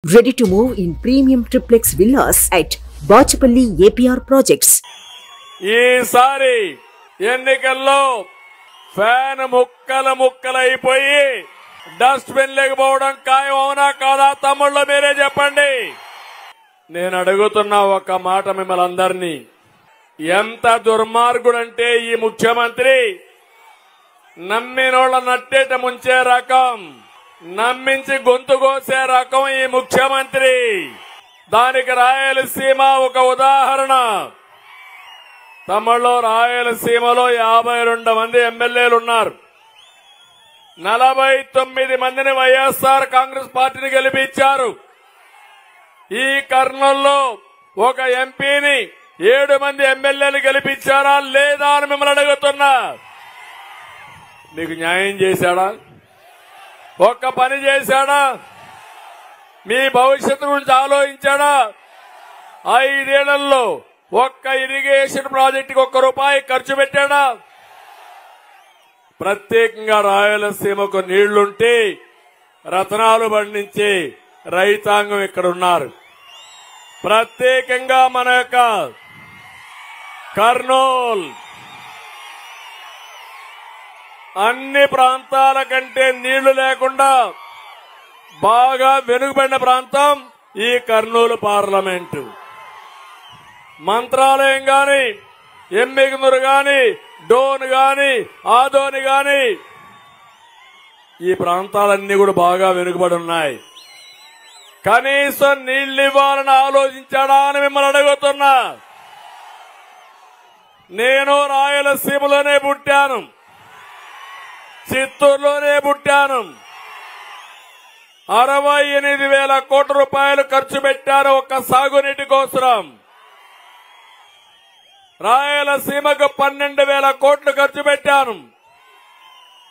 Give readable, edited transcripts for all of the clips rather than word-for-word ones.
Ready to move in premium triplex villas at Bachapalli APR projects. ఈసారి ఎన్నికల్లో fan ముక్కలైపోయి dust bin లేకపోవడం ఖాయం. అవునా కాదా తమ్ముళ్ళు మీరే చెప్పండి. నేను అడుగుతున్న ఒక మాట మిమ్మల్ని అందరినీ, ఎంత దుర్మార్గుడంటే ఈ ముఖ్యమంత్రి నమ్మినోళ్ళ నట్టేట ముంచే రకం, నమ్మించి గొంతు కోసే రకం ఈ ముఖ్యమంత్రి. దానికి రాయలసీమ ఒక ఉదాహరణ. తమలో రాయలసీమలో 52 మంది ఎమ్మెల్యేలు ఉన్నారు. 49 మందిని వైఎస్ఆర్ కాంగ్రెస్ పార్టీని గెలిపించారు. ఈ కర్నూలులో ఒక ఎంపీని 7 మంది ఎమ్మెల్యేలు గెలిపించారా లేదా అని మిమ్మల్ని అడుగుతున్నా. మీకు న్యాయం చేశాడా? ఒక్క పని చేశాడా? మీ భవిష్యత్తు గురించి ఆలోచించాడా? 5 ఏళ్లలో ఒక్క ఇరిగేషన్ ప్రాజెక్టుకి ₹1 ఖర్చు పెట్టాడా? ప్రత్యేకంగా రాయలసీమకు నీళ్లుంటే రతనాలు పండించే రైతాంగం ఇక్కడ ఉన్నారు. ప్రత్యేకంగా మన యొక్క కర్నూలు అన్ని ప్రాంతాల కంటే నీళ్లు లేకుండా బాగా వెనుకబడిన ప్రాంతం ఈ కర్నూలు పార్లమెంటు. మంత్రాలయం గాని, ఎమ్మిగనూరు గాని, డోన్ గాని, ఆదోని గాని ఈ ప్రాంతాలన్నీ కూడా బాగా వెనుకబడి ఉన్నాయి. కనీసం నీళ్లు ఇవ్వాలని ఆలోచించాడా అని మిమ్మల్ని అడుగుతున్నా. నేను రాయలసీమలోనే పుట్టాను, చిత్తూరులోనే పుట్టాను. 68,000 కోట్ల రూపాయలు ఖర్చు పెట్టారు ఒక్క సాగునీటి కోసం. రాయలసీమకు 12,000 కోట్లు ఖర్చు పెట్టాను.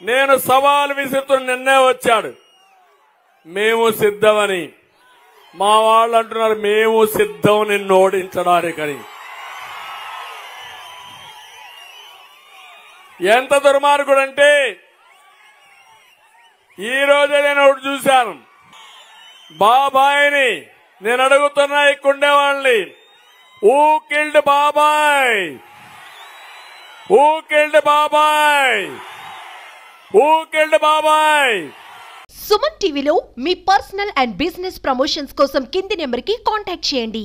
నేను సవాల్ విసురుతూ నిన్నే వచ్చాడు, మేము సిద్ధమని. మా వాళ్ళు అంటున్నారు మేము సిద్ధం నిన్ను ఓడించడానికని. ఎంత దుర్మార్గుడంటే ఈ రోజే నేను ఒకటి చూశాను. బాబాయిని నేను అడుగుతున్నా, ఇక్కడుండే వాళ్ళని, హూ కిల్డ్ బాబాయ్? హూ కిల్డ్ బాబాయ్? హూ కిల్డ్ బాబాయ్? సుమన్ టీవీలో మీ పర్సనల్ అండ్ బిజినెస్ ప్రమోషన్స్ కోసం కింది నెంబర్కి కాంటాక్ట్ చేయండి.